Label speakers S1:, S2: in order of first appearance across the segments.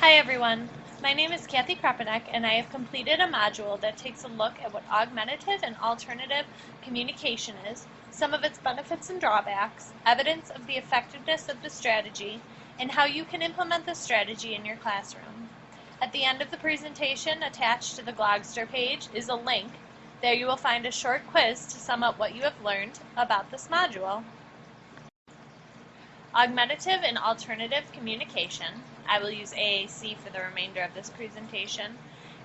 S1: Hi everyone, my name is Kathy Krepenek and I have completed a module that takes a look at what augmentative and alternative communication is, some of its benefits and drawbacks, evidence of the effectiveness of the strategy, and how you can implement the strategy in your classroom. At the end of the presentation, attached to the Glogster page, is a link. There you will find a short quiz to sum up what you have learned about this module. Augmentative and alternative communication, I will use AAC for the remainder of this presentation,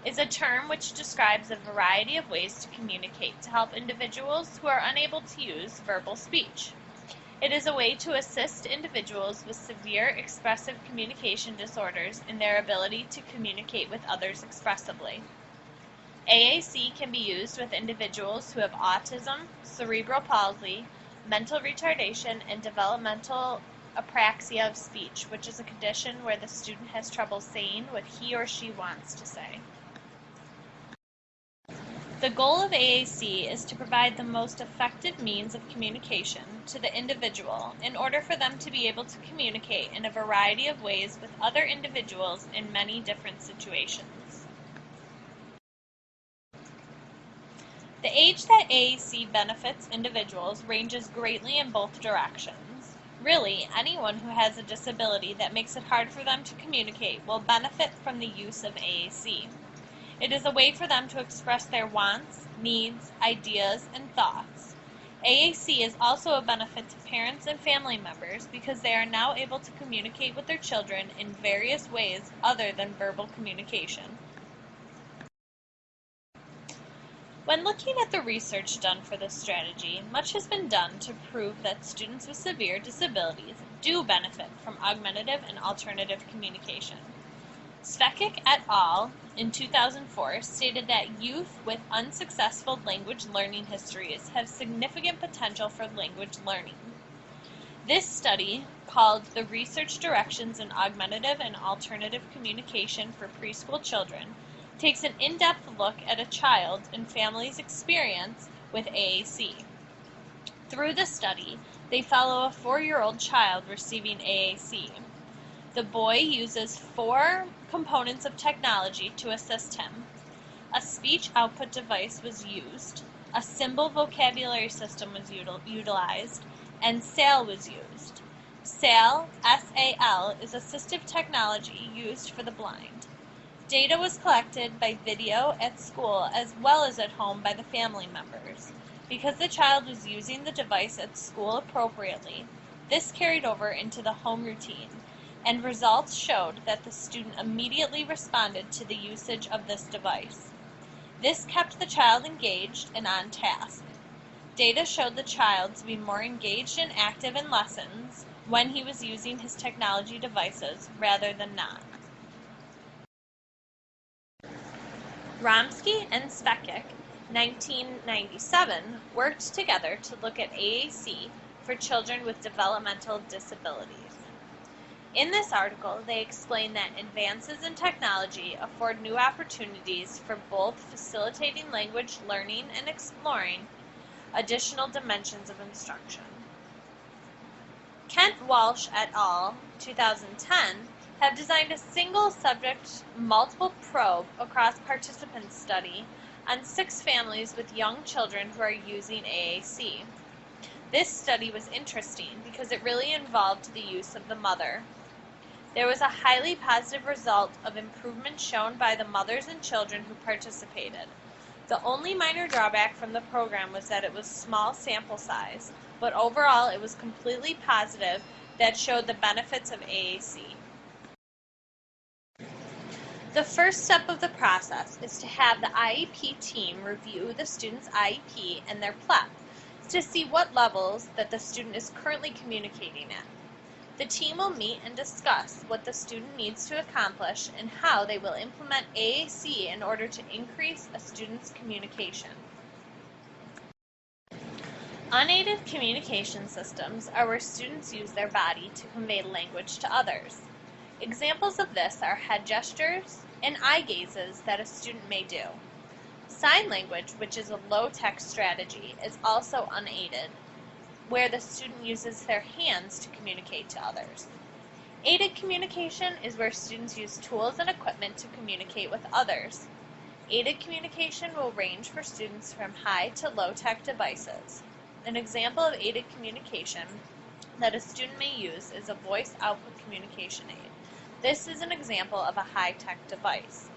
S1: is a term which describes a variety of ways to communicate to help individuals who are unable to use verbal speech. It is a way to assist individuals with severe expressive communication disorders in their ability to communicate with others expressively. AAC can be used with individuals who have autism, cerebral palsy, mental retardation, and developmental apraxia of speech, which is a condition where the student has trouble saying what he or she wants to say. The goal of AAC is to provide the most effective means of communication to the individual in order for them to be able to communicate in a variety of ways with other individuals in many different situations. The age that AAC benefits individuals ranges greatly in both directions. Really, anyone who has a disability that makes it hard for them to communicate will benefit from the use of AAC. It is a way for them to express their wants, needs, ideas, and thoughts. AAC is also a benefit to parents and family members because they are now able to communicate with their children in various ways other than verbal communication. When looking at the research done for this strategy, much has been done to prove that students with severe disabilities do benefit from augmentative and alternative communication. Svecik et al. In 2004 stated that youth with unsuccessful language learning histories have significant potential for language learning. This study, called the Research Directions in Augmentative and Alternative Communication for Preschool Children, takes an in-depth look at a child and family's experience with AAC. Through the study, they follow a 4-year-old child receiving AAC. The boy uses 4 components of technology to assist him. A speech output device was used, a symbol vocabulary system was utilized, and SAL was used. SAL, S-A-L, is assistive technology used for the blind. Data was collected by video at school as well as at home by the family members. Because the child was using the device at school appropriately, this carried over into the home routine, and results showed that the student immediately responded to the usage of this device. This kept the child engaged and on task. Data showed the child to be more engaged and active in lessons when he was using his technology devices rather than not. Romsky and Svecik, 1997, worked together to look at AAC for children with developmental disabilities. In this article, they explain that advances in technology afford new opportunities for both facilitating language learning and exploring additional dimensions of instruction. Kent Walsh et al., 2010, have designed a single-subject, multiple probe across participant study on 6 families with young children who are using AAC. This study was interesting because it really involved the use of the mother. There was a highly positive result of improvement shown by the mothers and children who participated. The only minor drawback from the program was that it was small sample size, but overall it was completely positive that showed the benefits of AAC. The first step of the process is to have the IEP team review the student's IEP and their PLEP to see what levels that the student is currently communicating at. The team will meet and discuss what the student needs to accomplish and how they will implement AAC in order to increase a student's communication. Unaided communication systems are where students use their body to convey language to others. Examples of this are head gestures and eye gazes that a student may do. Sign language, which is a low-text strategy, is also unaided, where the student uses their hands to communicate to others. Aided communication is where students use tools and equipment to communicate with others. Aided communication will range for students from high to low-tech devices. An example of aided communication that a student may use is a voice output communication aid. This is an example of a high-tech device.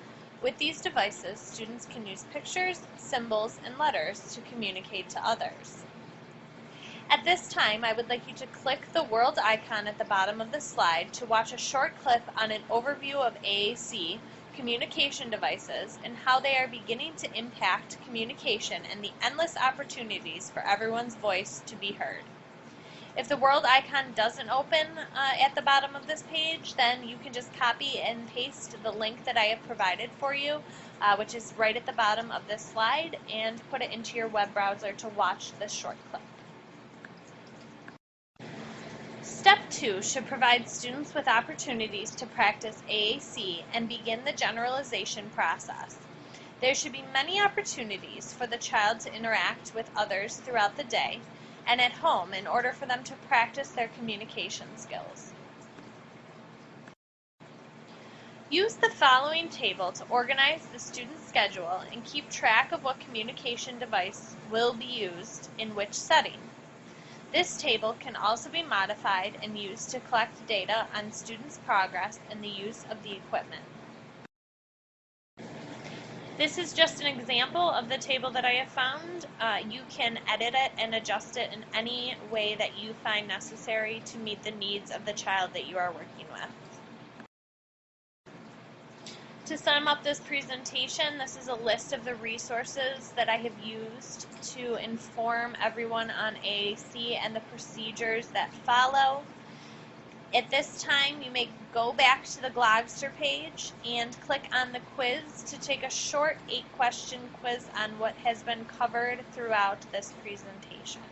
S1: With these devices, students can use pictures, symbols, and letters to communicate to others. At this time, I would like you to click the world icon at the bottom of the slide to watch a short clip on an overview of AAC communication devices and how they are beginning to impact communication and the endless opportunities for everyone's voice to be heard. If the world icon doesn't open at the bottom of this page, then you can just copy and paste the link that I have provided for you, which is right at the bottom of this slide, and put it into your web browser to watch this short clip. Step 2 should provide students with opportunities to practice AAC and begin the generalization process. There should be many opportunities for the child to interact with others throughout the day and at home in order for them to practice their communication skills. Use the following table to organize the student's schedule and keep track of what communication device will be used in which setting. This table can also be modified and used to collect data on students' progress in the use of the equipment. This is just an example of the table that I have found. You can edit it and adjust it in any way that you find necessary to meet the needs of the child that you are working with. To sum up this presentation, this is a list of the resources that I have used to inform everyone on AAC and the procedures that follow. At this time, you may go back to the Glogster page and click on the quiz to take a short 8-question quiz on what has been covered throughout this presentation.